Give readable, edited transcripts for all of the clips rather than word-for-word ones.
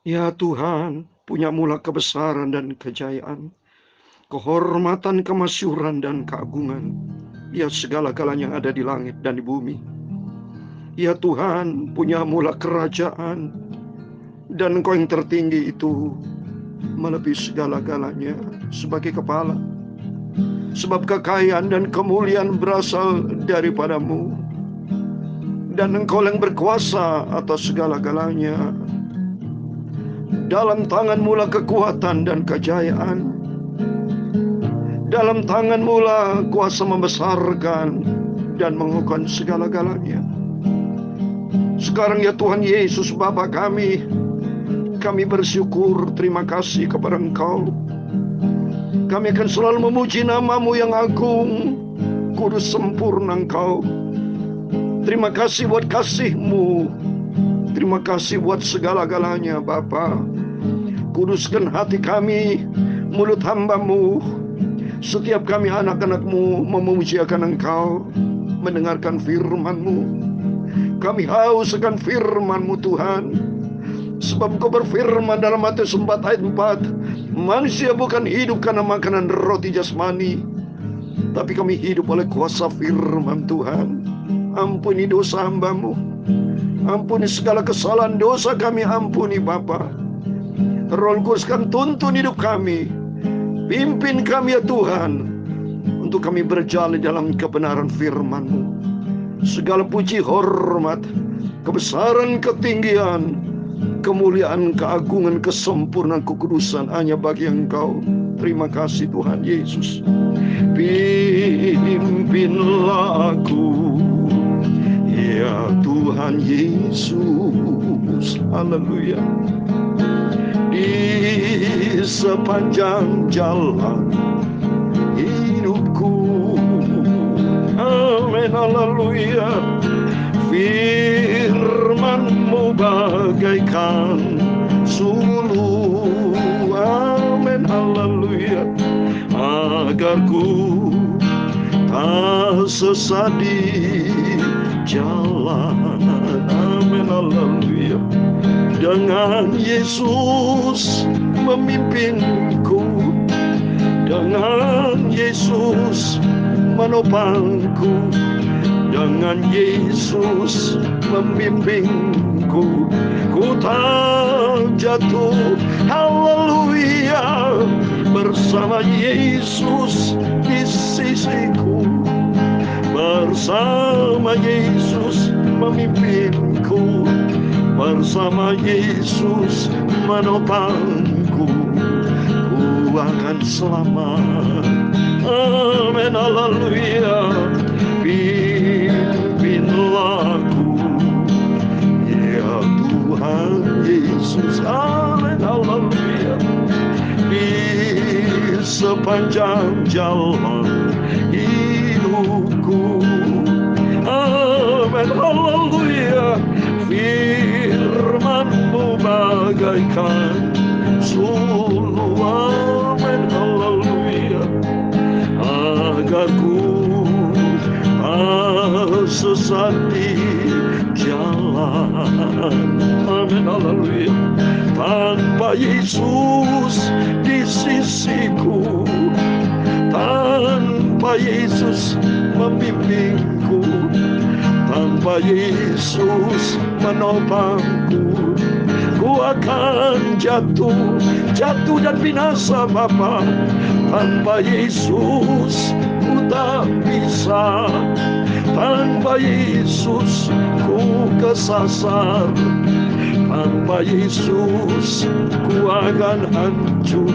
Ya Tuhan, punya mula kebesaran dan kejayaan, kehormatan, kemasyhuran, dan keagungan. Ya segala-galanya yang ada di langit dan di bumi. Ya Tuhan, punya mula kerajaan, dan Engkau yang tertinggi itu melebihi segala-galanya sebagai kepala. Sebab kekayaan dan kemuliaan berasal daripadamu, dan Engkau yang berkuasa atas segala-galanya. Dalam tangan-Mu lah kekuatan dan kejayaan. Dalam tangan-Mu lah kuasa membesarkan dan mengukuhkan segala-galanya. Sekarang ya Tuhan Yesus Bapa kami bersyukur, terima kasih kepada Engkau. Kami akan selalu memuji nama-Mu yang agung, kudus, sempurna Engkau. Terima kasih buat kasih-Mu. Terima kasih buat segala-galanya Bapa. Kuduskan hati kami, mulut hamba-Mu. Setiap kami anak-anak-Mu memujiakan Engkau, mendengarkan firman-Mu. Kami haus akan firman-Mu Tuhan. Sebab Engkau berfirman dalam Matius 4 ayat 4, manusia bukan hidup karena makanan roti jasmani, tapi kami hidup oleh kuasa firman Tuhan. Ampuni dosa hamba-Mu. Ampuni segala kesalahan dosa kami, ampuni Bapa. Roh Kudus kan tuntun hidup kami. Pimpin kami ya Tuhan, untuk kami berjalan dalam kebenaran firman-Mu. Segala puji, hormat, kebesaran, ketinggian, kemuliaan, keagungan, kesempurnaan, kekudusan hanya bagi Engkau. Terima kasih Tuhan Yesus. Pimpinlah aku ya Tuhan Yesus. Haleluya. Di sepanjang jalan hidupku. Amin, haleluya. Firman-Mu bagaikan suluh. Amin, haleluya. Agar ku tak sesat di jalan. Amin, haleluya. Dengan Yesus memimpinku, dengan Yesus menopangku, dengan Yesus membimbingku, ku tak jatuh. Haleluya. Bersama Yesus di sisiku, bersama Yesus memimpinku, bersama Yesus menopangku, ku akan selamat. Amin, haleluya. Pimpinlah aku ya Tuhan Yesus. Amin, haleluya. Di sepanjang jalan hidupku. Amin, haleluya. Firman-Mu bagaikan suluh. Amin, haleluya. Agar ku tak sesat di jalan. Amin, haleluya. Tanpa Yesus di sisiku, tanpa Yesus membimbingku, tanpa Yesus menopangku, ku akan jatuh dan binasa Bapa. Tanpa Yesus ku tak bisa, tanpa Yesus ku kesasar, tanpa Yesus ku akan hancur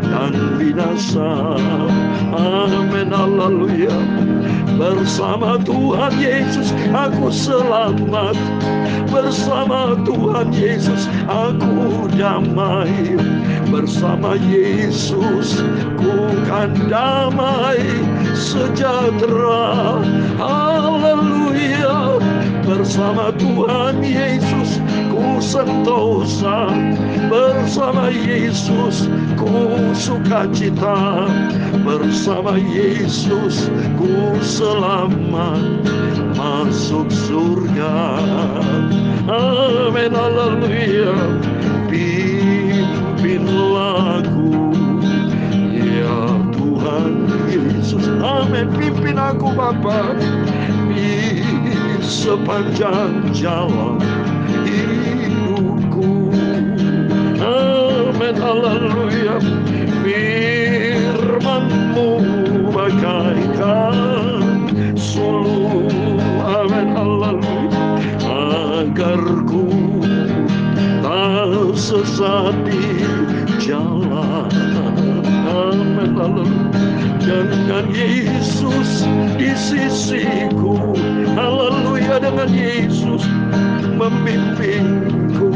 dan binasa. Amin, haleluya. Bersama Tuhan Yesus aku selamat. Bersama Tuhan Yesus aku damai. Bersama Yesus ku kan damai sejahtera. Haleluya. Bersama Tuhan Yesus ku sentosa. Bersama Yesus ku sukacita. Bersama Yesus ku selamat masuk surga. Amin, haleluya. pimpinlah aku, ya Tuhan Yesus. Amin. Pimpin aku Bapa di sepanjang jalan hidupku. Amin. Haleluya. Firman-Mu bagaikan sulung. Amin. Haleluya. Agar ku tak sesat di jalan. Amin. Haleluya. Dengan Yesus di sisiku, haleluya, dengan Yesus membimbingku,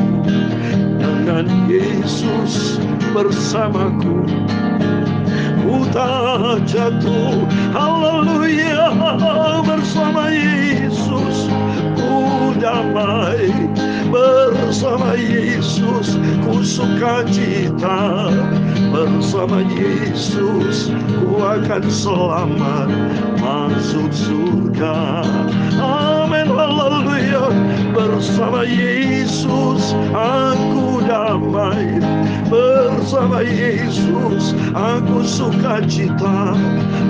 dengan Yesus bersamaku, ku tak jatuh, haleluya, bersama Yesus ku damai, bersama Yesus ku sukacita, bersama Yesus ku akan selamat masuk surga. Amin. Haleluya. Bersama Yesus aku damai, bersama Yesus aku sukacita,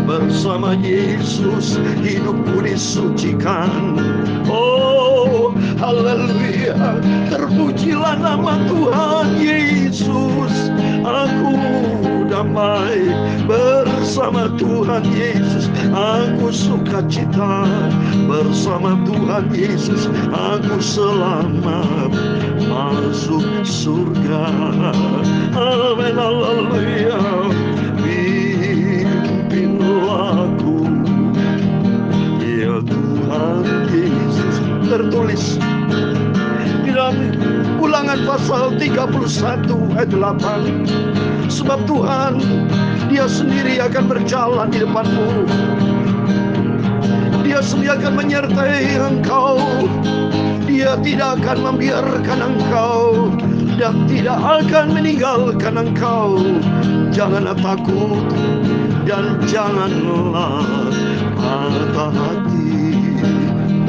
bersama Yesus hidupku disucikan. Oh, haleluya. Terpujilah nama Tuhan Yesus. Aku damai bersama Tuhan Yesus. Aku sukacita bersama Tuhan Yesus. Aku selamat masuk surga. Amin. Haleluya. Pimpinlah aku, ya Tuhan Yesus. Tertulis di dalam Ulangan pasal 31 ayat 8. Sebab Tuhan, Dia sendiri akan berjalan di depanmu. Dia sendiri akan menyertai engkau. Dia tidak akan membiarkan engkau dan tidak akan meninggalkan engkau. Janganlah takut dan janganlah patah hati.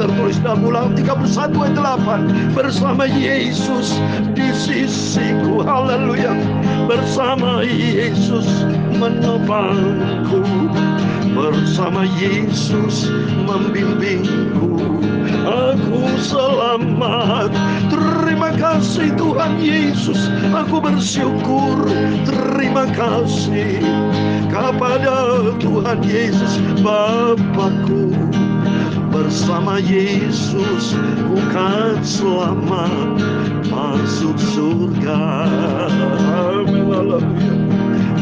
Tertulis dalam Ulangan 31 ayat 8. Bersama Yesus di sisiku, haleluya. Bersama Yesus menopangku, bersama Yesus membimbingku. Aku selamat. Terima kasih Tuhan Yesus. Aku bersyukur. Terima kasih kepada Tuhan Yesus Bapakku. Bersama Yesus bukan selamat masuk surga. Amin. Haleluya.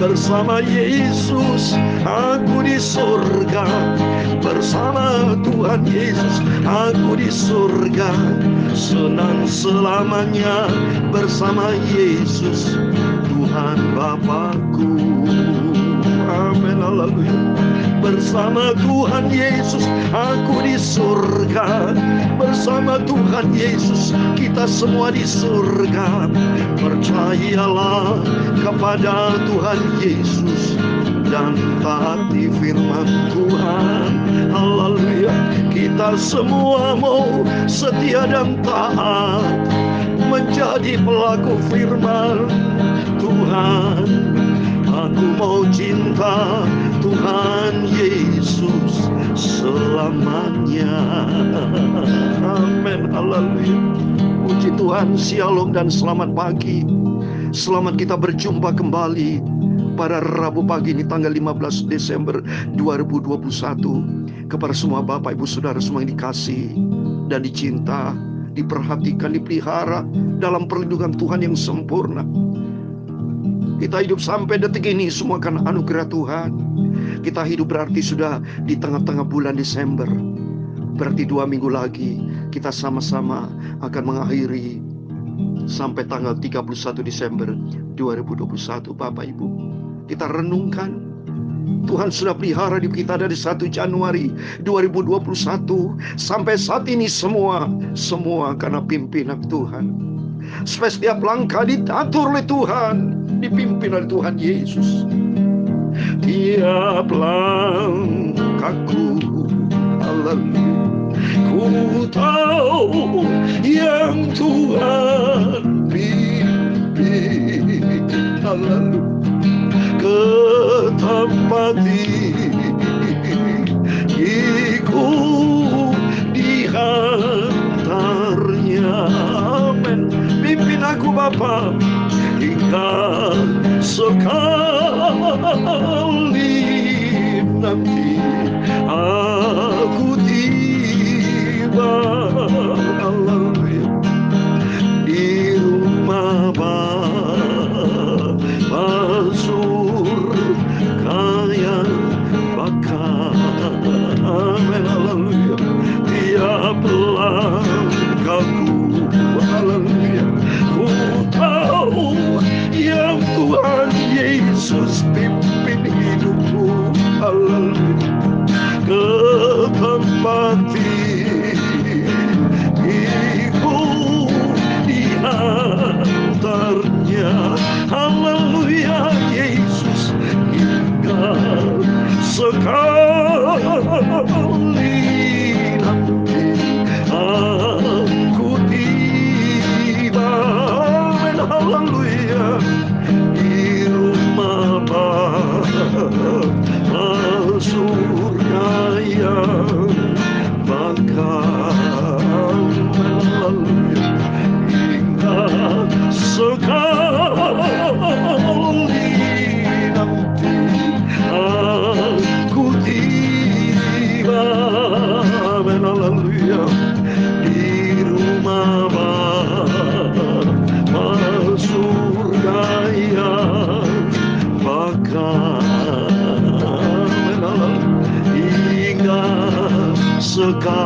Bersama Yesus aku di surga. Bersama Tuhan Yesus aku di surga. Senang selamanya bersama Yesus Tuhan Bapakku. Amin. Haleluya. Bersama Tuhan Yesus aku di surga. Bersama Tuhan Yesus kita semua di surga. Percayalah kepada Tuhan Yesus dan taati firman Tuhan. Haleluya. Kita semua mau setia dan taat, menjadi pelaku firman Tuhan. Aku mau cinta Tuhan Yesus selamanya. Amin. Haleluya. Puji Tuhan. Shalom dan selamat pagi. Selamat kita berjumpa kembali pada Rabu pagi ini tanggal 15 Desember 2021. Kepada semua Bapak Ibu Saudara semua yang dikasihi dan dicinta, diperhatikan, dipelihara dalam perlindungan Tuhan yang sempurna. Kita hidup sampai detik ini semua karena anugerah Tuhan. Kita hidup berarti sudah di tengah-tengah bulan Desember. Berarti 2 minggu lagi kita sama-sama akan mengakhiri sampai tanggal 31 Desember 2021. Bapak Ibu, kita renungkan Tuhan sudah pelihara hidup kita dari 1 Januari 2021 sampai saat ini semua karena pimpinan Tuhan. Setiap langkah diatur oleh Tuhan, dipimpin oleh Tuhan Yesus. Tiap langkahku, haleluya, ku tahu yang Tuhan pimpin. ke tempat iku dihantarnya. Amin. Pimpin aku Bapa hingga sekali nanti aku tiba, haleluya, di rumah Bapa surga yang bakal. Amin, haleluya. Tiap langkahku, haleluya, ku tahu yang Tuhan Yesus pimpin hidupku, haleluya, ke tempat iku diantarnya, haleluya, Yesus, hingga sekali nanti aku tiba, haleluya, di rumah Bapa surga yang bakal, haleluya, hingga sekali nanti aku tiba, haleluya, di rumah Bapa surga yang bakal, hingga sekali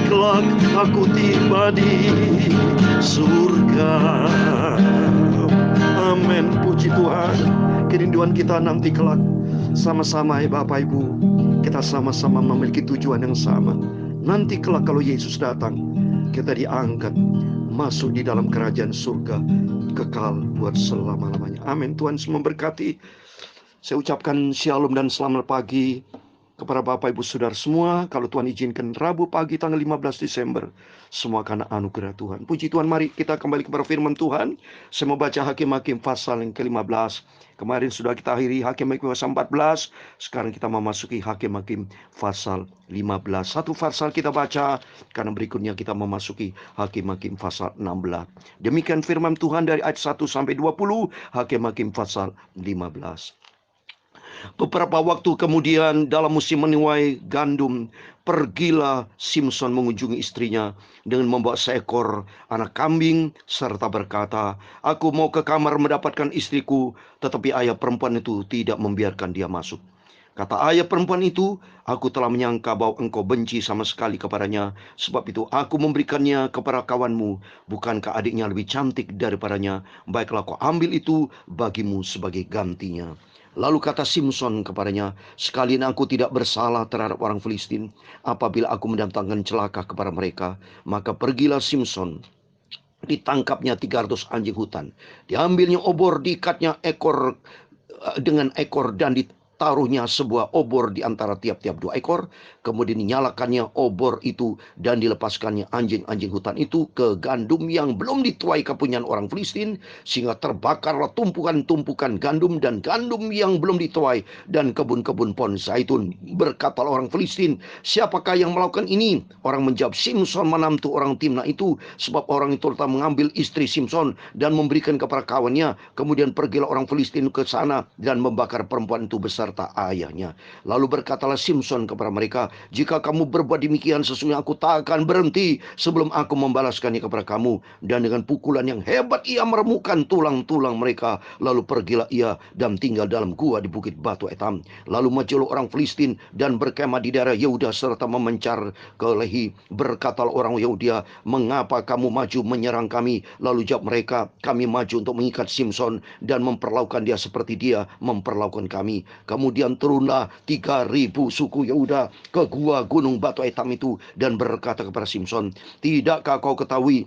kelak aku tiba di surga. Amin. Puji Tuhan. Kerinduan kita nanti kelak sama-sama ya Bapak Ibu, kita sama-sama memiliki tujuan yang sama. Nanti kelak kalau Yesus datang, kita diangkat masuk di dalam kerajaan surga kekal buat selama-lamanya. Amin. Tuhan semua memberkati. Saya ucapkan shalom dan selamat pagi kepada Bapak Ibu Saudara semua. Kalau Tuhan izinkan Rabu pagi tanggal 15 Desember, semua karena anugerah Tuhan. Puji Tuhan, mari kita kembali kepada firman Tuhan. Saya mau baca Hakim-Hakim pasal yang ke-15. Kemarin sudah kita akhiri Hakim-Hakim pasal 14. Sekarang kita memasuki Hakim-Hakim pasal 15. Satu pasal kita baca, karena berikutnya kita memasuki Hakim-Hakim pasal 16. Demikian firman Tuhan dari ayat 1 sampai 20, Hakim-Hakim pasal 15. Beberapa waktu kemudian dalam musim menuai gandum, pergilah Simson mengunjungi istrinya dengan membawa seekor anak kambing serta berkata, "Aku mau ke kamar mendapatkan istriku." Tetapi ayah perempuan itu tidak membiarkan dia masuk. Kata ayah perempuan itu, "Aku telah menyangka bahwa engkau benci sama sekali kepadanya. Sebab itu aku memberikannya kepada kawanmu. Bukankah adiknya lebih cantik daripadanya? Baiklah, kau ambil itu bagimu sebagai gantinya." Lalu kata Simson kepadanya, "Sekalian aku tidak bersalah terhadap orang Filistin, apabila aku mendatangkan celaka kepada mereka." Maka pergilah Simson, ditangkapnya 300 anjing hutan, diambilnya obor, diikatnya ekor dengan ekor, dan ditaruhnya sebuah obor di antara tiap-tiap 2 ekor. Kemudian dinyalakannya obor itu dan dilepaskannya anjing-anjing hutan itu ke gandum yang belum dituai kepunyaan orang Filistin, sehingga terbakarlah tumpukan-tumpukan gandum dan gandum yang belum dituai dan kebun-kebun pohon zaitun. Berkata orang Filistin, "Siapakah yang melakukan ini?" Orang menjawab, "Simson, menantu orang Timna itu." Sebab orang itu telah mengambil istri Simson dan memberikan kepada kawannya. Kemudian pergilah orang Filistin ke sana dan membakar perempuan itu beserta ayahnya. Lalu berkatalah Simson kepada mereka, "Jika kamu berbuat demikian, sesungguhnya aku tak akan berhenti sebelum aku membalaskannya kepada kamu." Dan dengan pukulan yang hebat ia meremukkan tulang-tulang mereka. Lalu pergilah ia dan tinggal dalam gua di bukit Batu Etam. Lalu majulah orang Filistin dan berkemah di daerah Yehuda serta memencar ke Lehi. Berkatalah orang Yehuda, "Mengapa kamu maju menyerang kami?" Lalu jawab mereka, "Kami maju untuk mengikat Simson dan memperlakukan dia seperti dia memperlakukan kami." Kemudian turunlah 3.000 suku Yehuda ke gua gunung Batu Etam itu dan berkata kepada Simson, "Tidakkah kau ketahui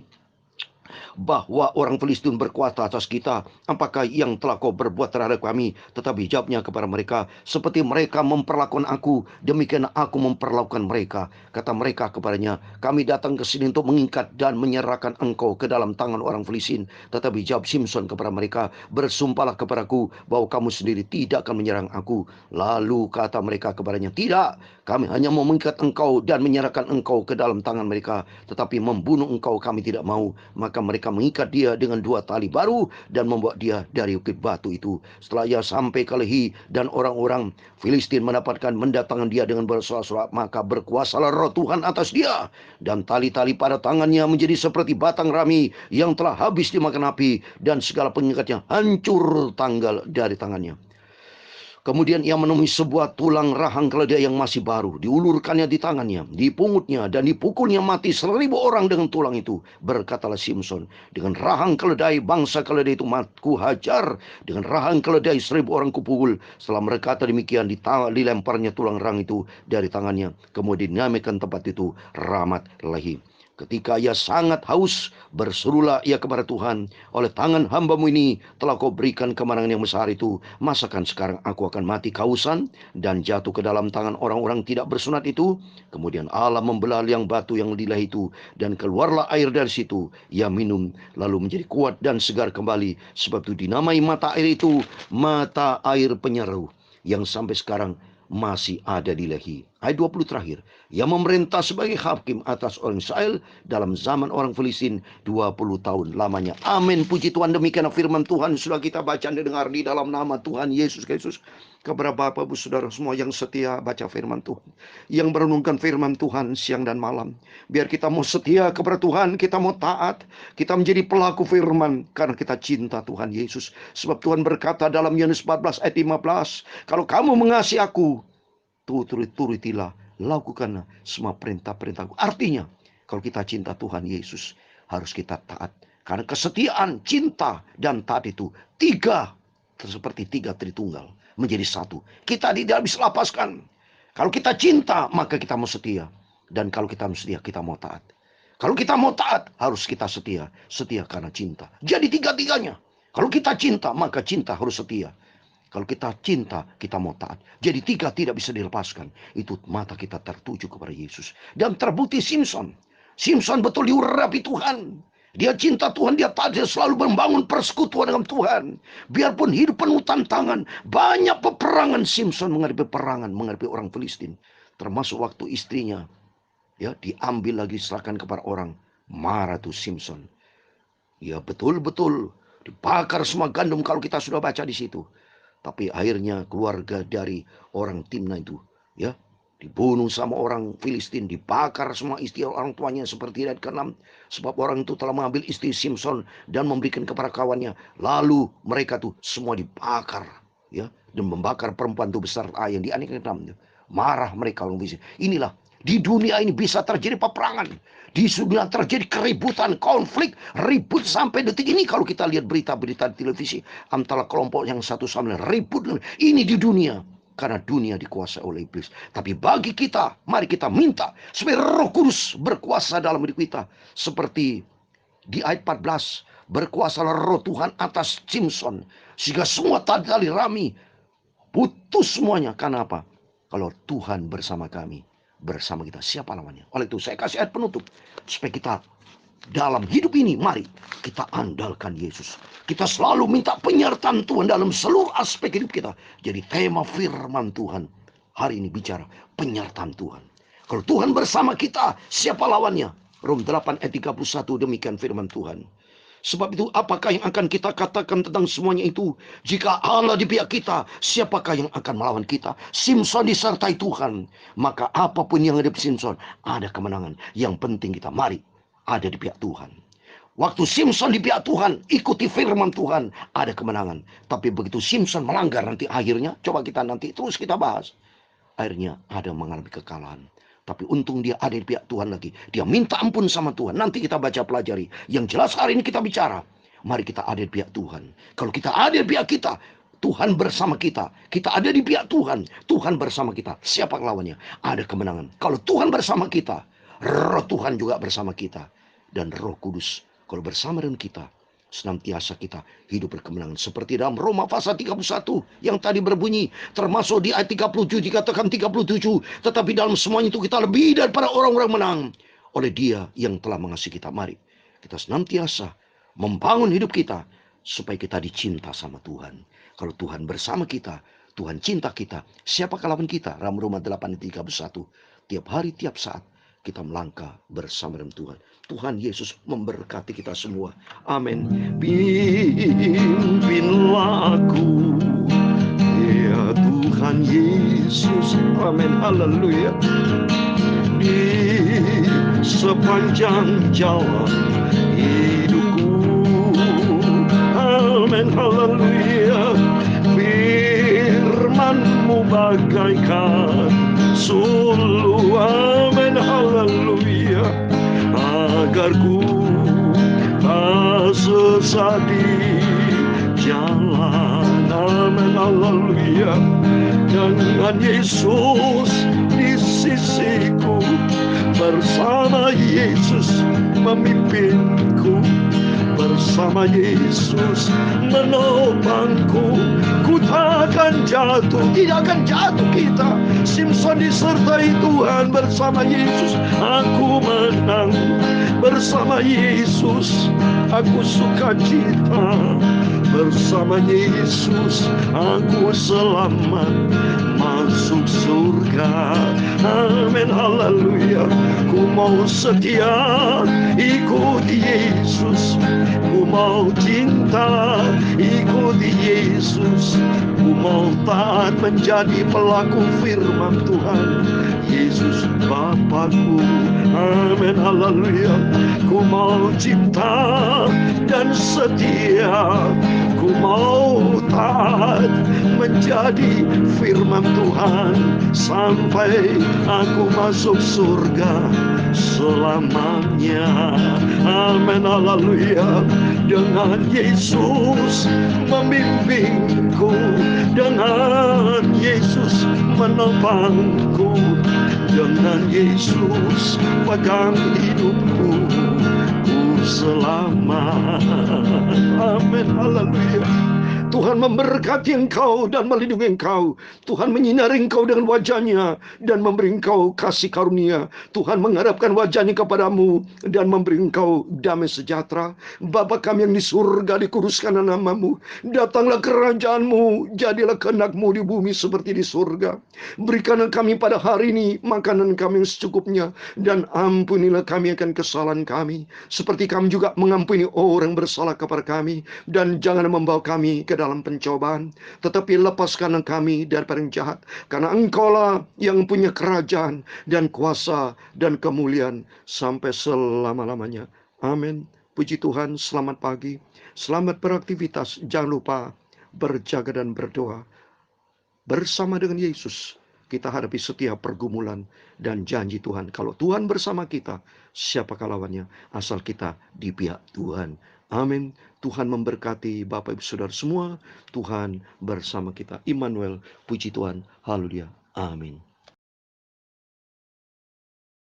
bahwa orang Filistin berkuasa atas kita. Apakah yang telah kau berbuat terhadap kami? Tetapi jawabnya kepada mereka, seperti mereka memperlakukan aku, demikian aku memperlakukan mereka. Kata mereka kepadanya, kami datang ke sini untuk mengikat dan menyerahkan engkau ke dalam tangan orang Filistin. Tetapi jawab Simson kepada mereka, bersumpahlah kepadaku bahwa kamu sendiri tidak akan menyerang aku. Lalu kata mereka kepadanya, tidak, kami hanya mau mengikat engkau dan menyerahkan engkau ke dalam tangan mereka, tetapi membunuh engkau kami tidak mau. Maka mereka mengikat dia dengan 2 tali baru dan membawa dia dari bukit batu itu. Setelah ia sampai ke Lehi dan orang-orang Filistin mendatangkan dia dengan bersorak-sorak, maka berkuasalah roh Tuhan atas dia, dan tali-tali pada tangannya menjadi seperti batang rami yang telah habis dimakan api, dan segala pengikatnya hancur tanggal dari tangannya. Kemudian ia menemui sebuah tulang rahang keledai yang masih baru. Diulurkannya di tangannya, dipungutnya, dan dipukulnya mati 1000 orang dengan tulang itu. Berkatalah Simson, dengan rahang keledai bangsa keledai itu ku hajar, dengan rahang keledai 1000 orang kupukul. Setelah berkata demikian, dilemparnya tulang rahang itu dari tangannya. Kemudian dinamakan tempat itu Ramat Lehi. Ketika ia sangat haus, berserulah ia kepada Tuhan, oleh tangan hambamu ini telah kau berikan kemenangan yang besar itu. Masakan sekarang aku akan mati kehausan dan jatuh ke dalam tangan orang-orang tidak bersunat itu? Kemudian Allah membelah liang batu yang di Lehi itu, dan keluarlah air dari situ. Ia minum, lalu menjadi kuat dan segar kembali. Sebab itu dinamai mata air itu mata air penyeru, yang sampai sekarang masih ada di Lehi. Ayat 20 terakhir. Ia memerintah sebagai hakim atas orang Israel dalam zaman orang Filistin 20 tahun lamanya. Amin. Puji Tuhan, demikian firman Tuhan sudah kita baca dan dengar di dalam nama Tuhan Yesus Kristus. Kepada Bapak, Ibu, Saudara semua yang setia baca firman Tuhan, yang merenungkan firman Tuhan siang dan malam, biar kita mau setia kepada Tuhan, kita mau taat, kita menjadi pelaku firman karena kita cinta Tuhan Yesus. Sebab Tuhan berkata dalam Yohanes 14 ayat 15, kalau kamu mengasihi aku, turutilah, lakukanlah semua perintah-perintahku. Artinya, kalau kita cinta Tuhan Yesus, harus kita taat. Karena kesetiaan, cinta, dan taat itu seperti 3 Tritunggal menjadi 1. Kita tidak bisa lepaskan. Kalau kita cinta, maka kita mau setia. Dan kalau kita mau setia, kita mau taat. Kalau kita mau taat, harus kita setia. Setia karena cinta. Jadi 3-tiganya. Kalau kita cinta, maka cinta harus setia. Kalau kita cinta, kita mau taat. Jadi 3 tidak bisa dilepaskan. Itu mata kita tertuju kepada Yesus. Dan terbukti Simson. Simson betul diurapi Tuhan. Dia cinta Tuhan, dia taat, dia selalu membangun persekutuan dengan Tuhan. Biarpun hidup penuh tantangan, banyak peperangan, Simson menghadapi peperangan, menghadapi orang Filistin. Termasuk waktu istrinya ya diambil lagi, diserahkan kepada orang. Marah tuh Simson. Ya betul-betul dibakar semua gandum kalau kita sudah baca di situ. Tapi akhirnya keluarga dari orang Timna itu ya dibunuh sama orang Filistin, dibakar semua istri orang tuanya seperti ayat ke-6. Sebab orang itu telah mengambil istri Simson dan memberikan kepada kawannya. Lalu mereka tuh semua dibakar ya, dan membakar perempuan itu besar yang di ayat ke-6. Marah mereka orang Filistin. Inilah di dunia ini bisa terjadi peperangan. Di dunia terjadi keributan, konflik, ribut sampai detik ini. Kalau kita lihat berita-berita di televisi, antara kelompok yang satu sama lain ribut. Ini di dunia. Karena dunia dikuasai oleh iblis. Tapi bagi kita, mari kita minta supaya Roh Kudus berkuasa dalam hidup kita. Seperti di ayat 14, berkuasalah Roh Tuhan atas Simson, sehingga semua tali rami putus semuanya. Karena apa? Kalau Tuhan bersama kami, bersama kita, siapa lawannya? Oleh itu saya kasih ayat penutup supaya kita dalam hidup ini, mari kita andalkan Yesus. Kita selalu minta penyertaan Tuhan dalam seluruh aspek hidup kita. Jadi tema firman Tuhan hari ini bicara penyertaan Tuhan. Kalau Tuhan bersama kita, siapa lawannya? Rom 8 ayat 31, demikian firman Tuhan. Sebab itu apakah yang akan kita katakan tentang semuanya itu? Jika Allah di pihak kita, siapakah yang akan melawan kita? Simson disertai Tuhan. Maka apapun yang ada di Simson, ada kemenangan. Yang penting kita mari ada di pihak Tuhan. Waktu Simson di pihak Tuhan, ikuti firman Tuhan, ada kemenangan. Tapi begitu Simson melanggar, nanti akhirnya, coba kita nanti terus kita bahas. Akhirnya ada mengalami kekalahan. Tapi untung dia ada di pihak Tuhan lagi. Dia minta ampun sama Tuhan. Nanti kita baca pelajari. Yang jelas hari ini kita bicara. Mari kita ada di pihak Tuhan. Kalau kita ada di pihak kita, Tuhan bersama kita. Kita ada di pihak Tuhan. Tuhan bersama kita. Siapa lawannya? Ada kemenangan. Kalau Tuhan bersama kita, Roh Tuhan juga bersama kita. Dan Roh Kudus Kalau bersama dengan kita, senantiasa kita hidup berkemenangan. Seperti dalam Roma pasal 31 yang tadi berbunyi, termasuk di ayat 37 dikatakan 37, tetapi dalam semuanya itu kita lebih daripada orang-orang menang oleh Dia yang telah mengasihi kita. Mari kita senantiasa membangun hidup kita supaya kita dicinta sama Tuhan. Kalau Tuhan bersama kita, Tuhan cinta kita, siapakah lawan kita? Roma 8:31. Tiap hari, tiap saat kita melangkah bersama dengan Tuhan. Tuhan Yesus memberkati kita semua. Amin. Pimpinlah aku, ya Tuhan Yesus. Amin. Haleluya. Di sepanjang jalan hidupku. Amin. Haleluya. Firman-Mu bagaikan suluh. Amin. Haleluya. Agar ku tak sesat di jalan. Amin. Haleluya. Dengan Yesus di sisiku, bersama Yesus memimpinku, bersama Yesus menopangku. Ku takkan jatuh, tidak akan jatuh kita. Simson disertai Tuhan, bersama Yesus aku menang. Bersama Yesus aku sukacita. Bersama Yesus aku selamat masuk surga. Amin. Haleluya. Ku mau setia ikut Yesus, ku mau cinta ikut Yesus, ku mau taat menjadi pelaku firman Tuhan Yesus Bapakku. Amin. Haleluya. Ku mau cinta dan setia, ku mau taat menjadi firman Tuhan sampai aku masuk surga selamanya. Amin. Haleluya. Dengan Yesus membimbingku, dengan Yesus menopangku, dengan Yesus pegang hidupku, ku selamat. Amin. Haleluya. Tuhan memberkati engkau dan melindungi engkau. Tuhan menyinari engkau dengan wajahnya dan memberi engkau kasih karunia. Tuhan mengharapkan wajahnya kepadamu dan memberi engkau damai sejahtera. Bapa kami yang di surga, dikuduskan namamu. Datanglah kerajaanmu, jadilah kehendakmu di bumi seperti di surga. Berikanlah kami pada hari ini makanan kami yang secukupnya, dan ampunilah kami akan kesalahan kami, seperti kami juga mengampuni orang bersalah kepada kami. Dan jangan membawa kami ke dalam pencobaan, tetapi lepaskan kami daripada yang jahat, karena Engkaulah yang punya kerajaan dan kuasa dan kemuliaan sampai selama-lamanya. Amin. Puji Tuhan. Selamat pagi, selamat beraktivitas. Jangan lupa berjaga dan berdoa. Bersama dengan Yesus kita hadapi setiap pergumulan, dan janji Tuhan, kalau Tuhan bersama kita, siapakah lawannya, asal kita di pihak Tuhan. Amin. Tuhan memberkati Bapak Ibu Saudara semua. Tuhan bersama kita. Immanuel. Puji Tuhan. Haleluya. Amin.